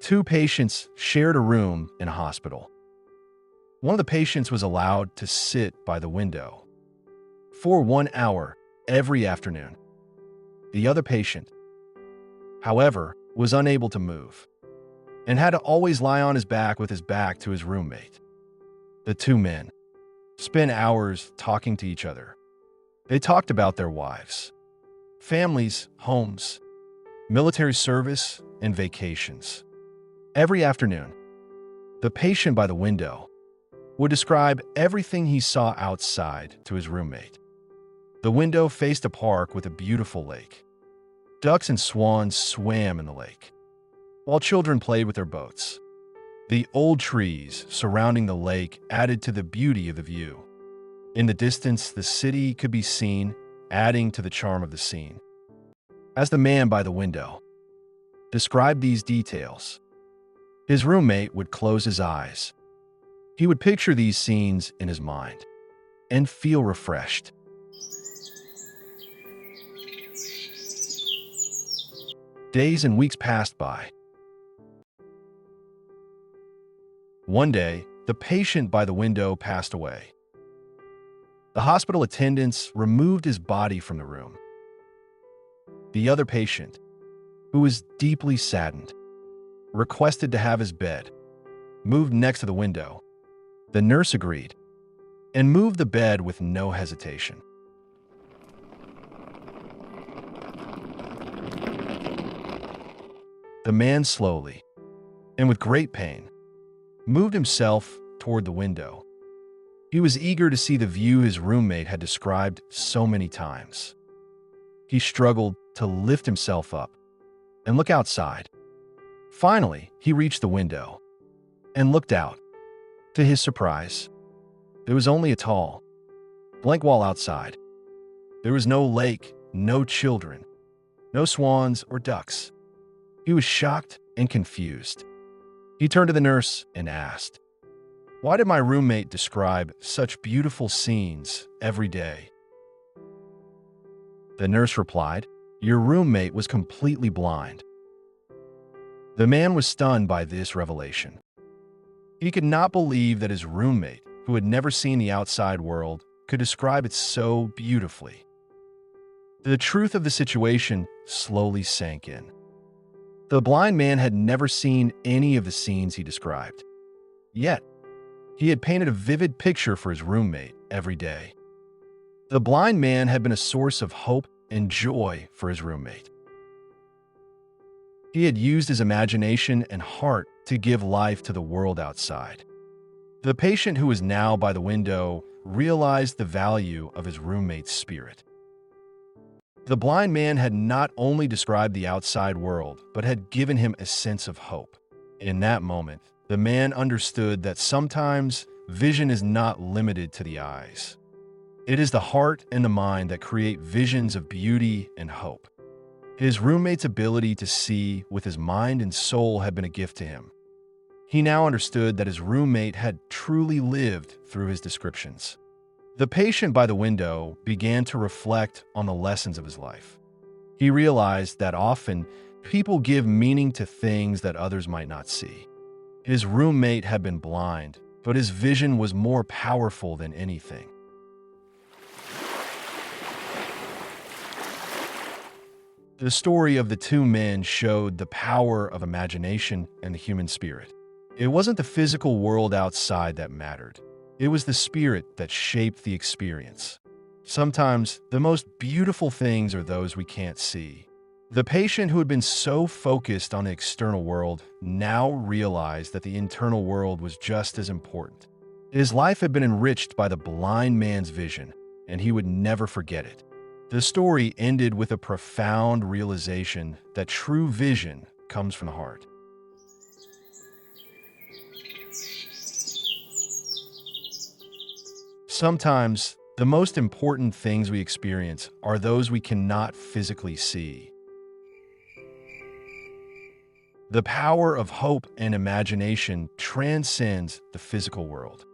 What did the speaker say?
Two patients shared a room in a hospital. One of the patients was allowed to sit by the window for 1 hour every afternoon. The other patient, however, was unable to move and had to always lie on his back with his back to his roommate. The two men spent hours talking to each other. They talked about their wives, families, homes, military service, and vacations. Every afternoon, the patient by the window would describe everything he saw outside to his roommate. The window faced a park with a beautiful lake. Ducks and swans swam in the lake, while children played with their boats. The old trees surrounding the lake added to the beauty of the view. In the distance, the city could be seen, adding to the charm of the scene. As the man by the window described these details, his roommate would close his eyes. He would picture these scenes in his mind and feel refreshed. Days and weeks passed by. One day, the patient by the window passed away. The hospital attendants removed his body from the room. The other patient, who was deeply saddened, requested to have his bed moved next to the window. The nurse agreed and moved the bed with no hesitation. The man slowly, and with great pain, moved himself toward the window. He was eager to see the view his roommate had described so many times. He struggled to lift himself up and look outside. Finally, he reached the window and looked out. To his surprise, there was only a tall, blank wall outside. There was no lake, no children, no swans or ducks. He was shocked and confused. He turned to the nurse and asked, "Why did my roommate describe such beautiful scenes every day?" The nurse replied, "Your roommate was completely blind." The man was stunned by this revelation. He could not believe that his roommate, who had never seen the outside world, could describe it so beautifully. The truth of the situation slowly sank in. The blind man had never seen any of the scenes he described. Yet, he had painted a vivid picture for his roommate every day. The blind man had been a source of hope and joy for his roommate. He had used his imagination and heart to give life to the world outside. The patient who was now by the window realized the value of his roommate's spirit. The blind man had not only described the outside world, but had given him a sense of hope. In that moment, the man understood that sometimes vision is not limited to the eyes. It is the heart and the mind that create visions of beauty and hope. His roommate's ability to see with his mind and soul had been a gift to him. He now understood that his roommate had truly lived through his descriptions. The patient by the window began to reflect on the lessons of his life. He realized that often people give meaning to things that others might not see. His roommate had been blind, but his vision was more powerful than anything. The story of the two men showed the power of imagination and the human spirit. It wasn't the physical world outside that mattered. It was the spirit that shaped the experience. Sometimes, the most beautiful things are those we can't see. The patient who had been so focused on the external world now realized that the internal world was just as important. His life had been enriched by the blind man's vision, and he would never forget it. The story ended with a profound realization that true vision comes from the heart. Sometimes, the most important things we experience are those we cannot physically see. The power of hope and imagination transcends the physical world.